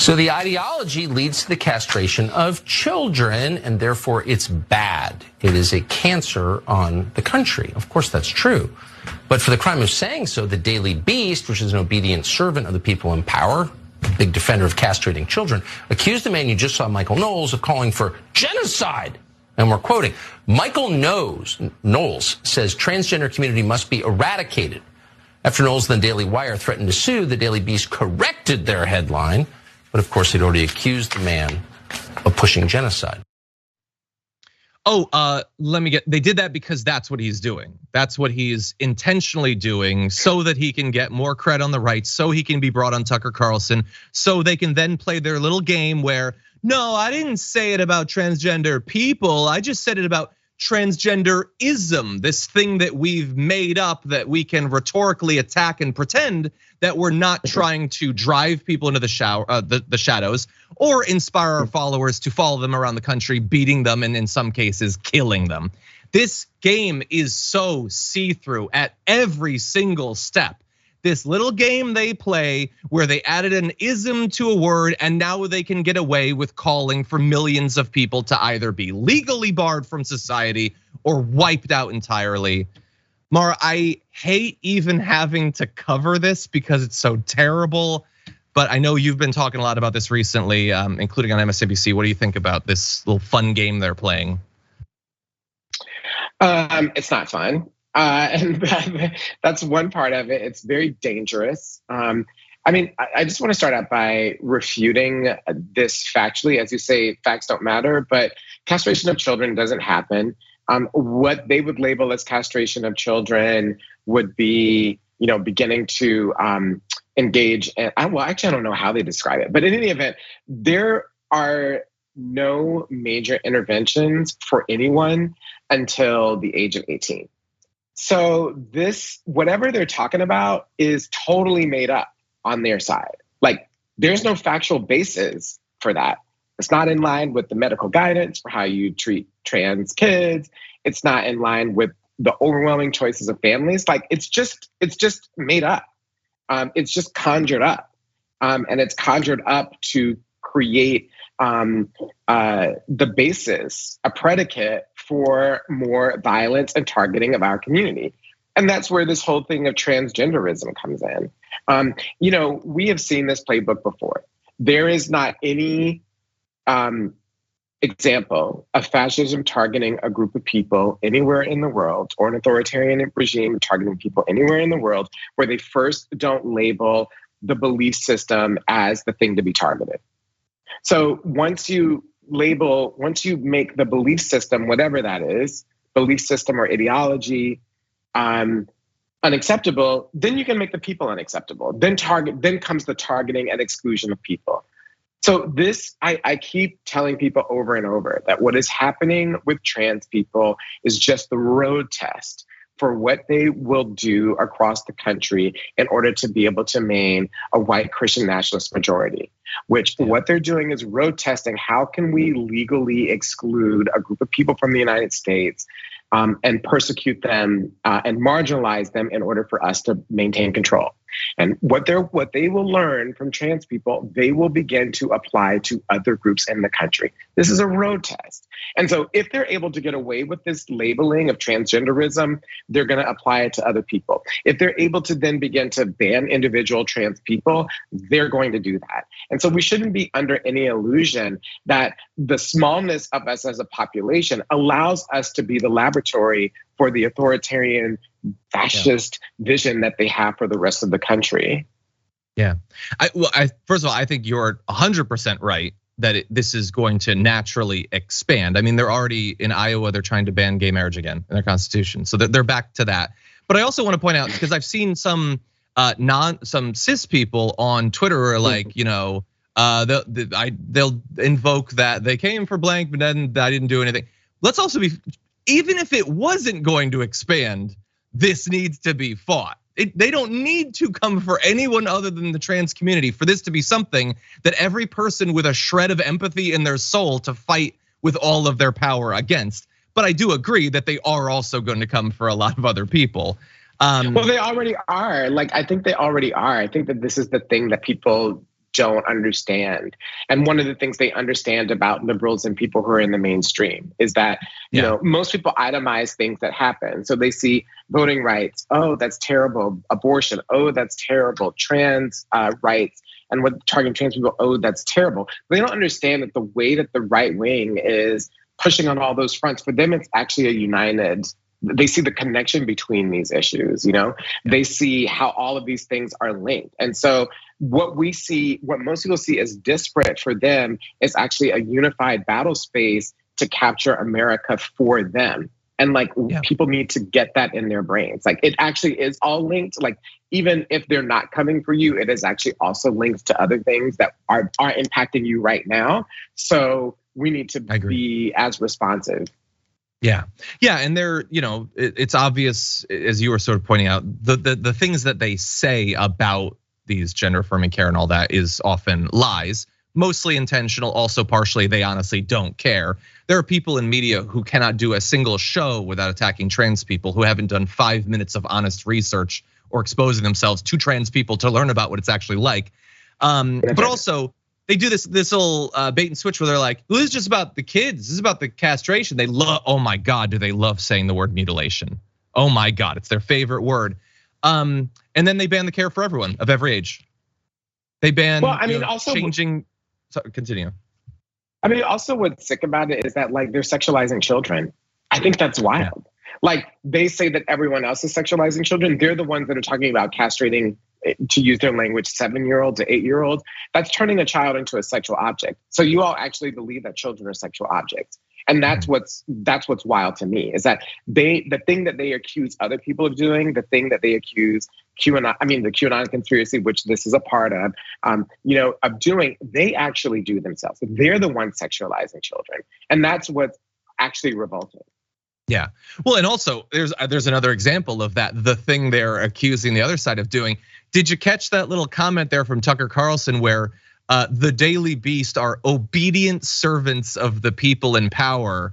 So the ideology leads to the castration of children, and therefore it's bad. It is a cancer on the country. Of course, that's true. But for the crime of saying so, the Daily Beast, which is an obedient servant of the people in power, a big defender of castrating children, accused the man you just saw, Michael Knowles, of calling for genocide. And we're quoting, Michael Knowles says transgender community must be eradicated. After Knowles and the Daily Wire threatened to sue, the Daily Beast corrected their headline. But of course, they'd already accused the man of pushing genocide. They did that because that's what he's doing. That's what he's intentionally doing so that he can get more credit on the right, so he can be brought on Tucker Carlson, so they can then play their little game where, no, I didn't say it about transgender people. I just said it about transgenderism, this thing that we've made up that we can rhetorically attack and pretend that we're not trying to drive people into the shadows or inspire our followers to follow them around the country, beating them and in some cases killing them. This game is so see-through at every single step. This little game they play where they added an ism to a word and now they can get away with calling for millions of people to either be legally barred from society or wiped out entirely. Mara, I hate even having to cover this because it's so terrible, but I know you've been talking a lot about this recently, including on MSNBC. What do you think about this little fun game they're playing? It's not fun. And that's one part of it. It's very dangerous. I just want to start out by refuting this factually. As you say, facts don't matter, but castration of children doesn't happen. What they would label as castration of children would be, beginning to engage. And I don't know how they describe it, but in any event, there are no major interventions for anyone until the age of 18. So this, whatever they're talking about is totally made up on their side. Like there's no factual basis for that. It's not in line with the medical guidance for how you treat trans kids. It's not in line with the overwhelming choices of families. Like it's just made up. It's just conjured up. And it's conjured up to create the basis, a predicate for more violence and targeting of our community. And that's where this whole thing of transgenderism comes in. We have seen this playbook before. There is not any example of fascism targeting a group of people anywhere in the world, or an authoritarian regime targeting people anywhere in the world, where they first don't label the belief system as the thing to be targeted. So once you make the belief system, whatever that is, belief system or ideology, unacceptable, then you can make the people unacceptable. Then comes the targeting and exclusion of people. So this, I keep telling people over and over that what is happening with trans people is just the road test for what they will do across the country in order to be able to maintain a white Christian nationalist majority, which what they're doing is road testing. How can we legally exclude a group of people from the United States and persecute them and marginalize them in order for us to maintain control? And what they will learn from trans people, they will begin to apply to other groups in the country. This is a road test. And so if they're able to get away with this labeling of transgenderism, they're going to apply it to other people. If they're able to then begin to ban individual trans people, they're going to do that. And so we shouldn't be under any illusion that the smallness of us as a population allows us to be the laboratory for the authoritarian fascist vision that they have for the rest of the country. Yeah, first of all, I think you're 100% right that this is going to naturally expand. I mean, they're already in Iowa, they're trying to ban gay marriage again in their constitution. So they're back to that. But I also want to point out, because I've seen some cis people on Twitter are like, they'll invoke that they came for blank, but then I didn't do anything. Let's also be, even if it wasn't going to expand, this needs to be fought. They don't need to come for anyone other than the trans community for this to be something that every person with a shred of empathy in their soul to fight with all of their power against. But I do agree that they are also going to come for a lot of other people. Well, they already are. I think they already are. I think that this is the thing that people don't understand. And one of the things they understand about liberals and people who are in the mainstream is that, you know, most people itemize things that happen. So they see voting rights. Oh, that's terrible. Abortion. Oh, that's terrible. Trans rights. And what targeting trans people, oh, that's terrible. They don't understand that the way that the right wing is pushing on all those fronts, for them, it's actually a united. They see the connection between these issues, you know? They see how all of these things are linked. And so what we see, what most people see as disparate, for them is actually a unified battle space to capture America for them. And like, people need to get that in their brains. Like, it actually is all linked. Like, even if they're not coming for you, it is actually also linked to other things that are impacting you right now. So we need to be as responsive. Yeah, and they're, you know, it's obvious, as you were sort of pointing out, the things that they say about these gender affirming care and all that is often lies. Mostly intentional, also partially they honestly don't care. There are people in media who cannot do a single show without attacking trans people, who haven't done 5 minutes of honest research or exposing themselves to trans people to learn about what it's actually like. But also, they do this little bait and switch where they're like, well, this is just about the kids. This is about the castration. They love, oh my God, do they love saying the word mutilation? Oh my God, it's their favorite word. And then they ban the care for everyone of every age. They ban, well, I mean, also changing. Continue. I mean, also what's sick about it is that, like, they're sexualizing children. I think that's wild. Like, they say that everyone else is sexualizing children. They're the ones that are talking about castrating, to use their language, 7-year-olds to 8-year-olds. That's turning a child into a sexual object. So you all actually believe that children are sexual objects. And that's what's wild to me, is that the thing that they accuse other people of doing, the thing that they accuse QAnon, I mean, the QAnon conspiracy, which this is a part of, of doing, they actually do themselves. They're the ones sexualizing children. And that's what's actually revolting. Yeah, well, and also there's another example of that, the thing they're accusing the other side of doing. Did you catch that little comment there from Tucker Carlson where the Daily Beast are obedient servants of the people in power?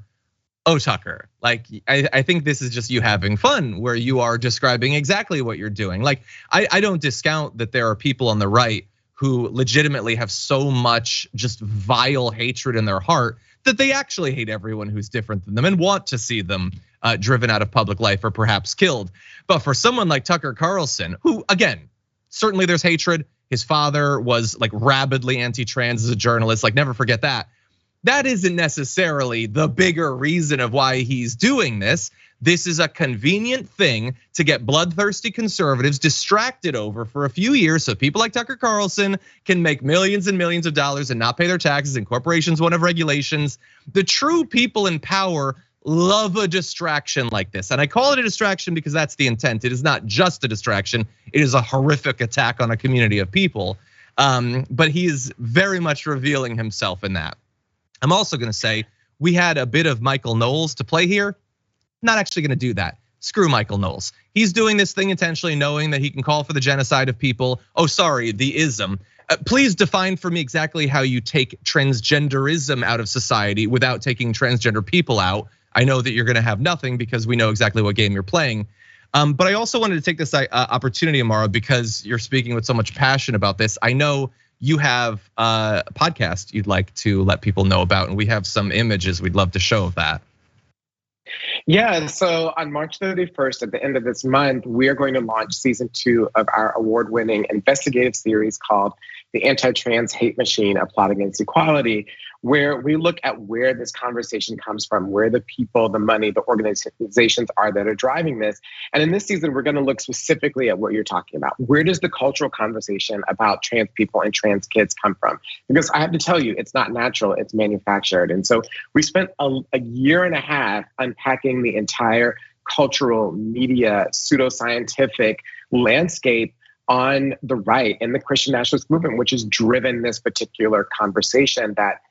Oh, Tucker, like, I think this is just you having fun, where you are describing exactly what you're doing. Like, I don't discount that there are people on the right who legitimately have so much just vile hatred in their heart that they actually hate everyone who's different than them and want to see them driven out of public life or perhaps killed. But for someone like Tucker Carlson, who, again, certainly there's hatred. His father was like rabidly anti-trans as a journalist, like, never forget that. That isn't necessarily the bigger reason of why he's doing this. This is a convenient thing to get bloodthirsty conservatives distracted over for a few years so people like Tucker Carlson can make millions and millions of dollars and not pay their taxes, and corporations won't have regulations. The true people in power love a distraction like this. And I call it a distraction because that's the intent. It is not just a distraction. It is a horrific attack on a community of people. But he is very much revealing himself in that. I'm also gonna say, we had a bit of Michael Knowles to play here. Not actually gonna do that. Screw Michael Knowles. He's doing this thing intentionally, knowing that he can call for the genocide of people. Oh, sorry, the ism. Please define for me exactly how you take transgenderism out of society without taking transgender people out. I know that you're gonna have nothing because we know exactly what game you're playing. But I also wanted to take this opportunity, Imara, because you're speaking with so much passion about this. I know you have a podcast you'd like to let people know about, and we have some images we'd love to show of that. Yeah, so on March 31st, at the end of this month, we are going to launch season 2 of our award-winning investigative series called The Anti-Trans Hate Machine: A Plot Against Equality, where we look at where this conversation comes from, where the people, the money, the organizations are that are driving this. And in this season, we're gonna look specifically at what you're talking about. Where does the cultural conversation about trans people and trans kids come from? Because I have to tell you, it's not natural, it's manufactured. And so we spent a year and a half unpacking the entire cultural, media, pseudoscientific landscape on the right and the Christian nationalist movement, which has driven this particular conversation that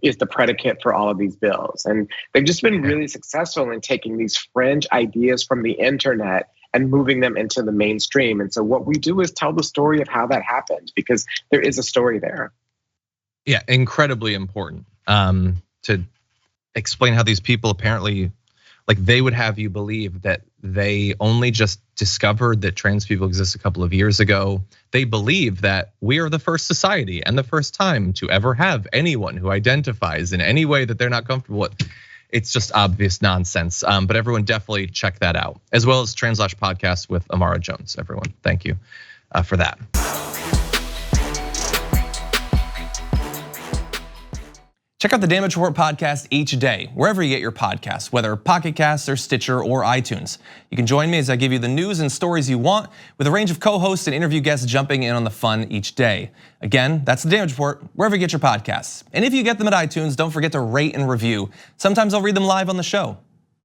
is the predicate for all of these bills. And they've just been really successful in taking these fringe ideas from the internet and moving them into the mainstream. And so what we do is tell the story of how that happened, because there is a story there. Yeah, incredibly important to explain how these people apparently Like they would have you believe that they only just discovered that trans people exist a couple of years ago. They believe that we are the first society and the first time to ever have anyone who identifies in any way that they're not comfortable with. It's just obvious nonsense. But everyone definitely check that out, as well as Translash Podcast with Imara Jones. Everyone, thank you for that. Check out the Damage Report podcast each day, wherever you get your podcasts, whether Pocket Casts or Stitcher or iTunes. You can join me as I give you the news and stories you want, with a range of co-hosts and interview guests jumping in on the fun each day. Again, that's the Damage Report, wherever you get your podcasts. And if you get them at iTunes, don't forget to rate and review. Sometimes I'll read them live on the show.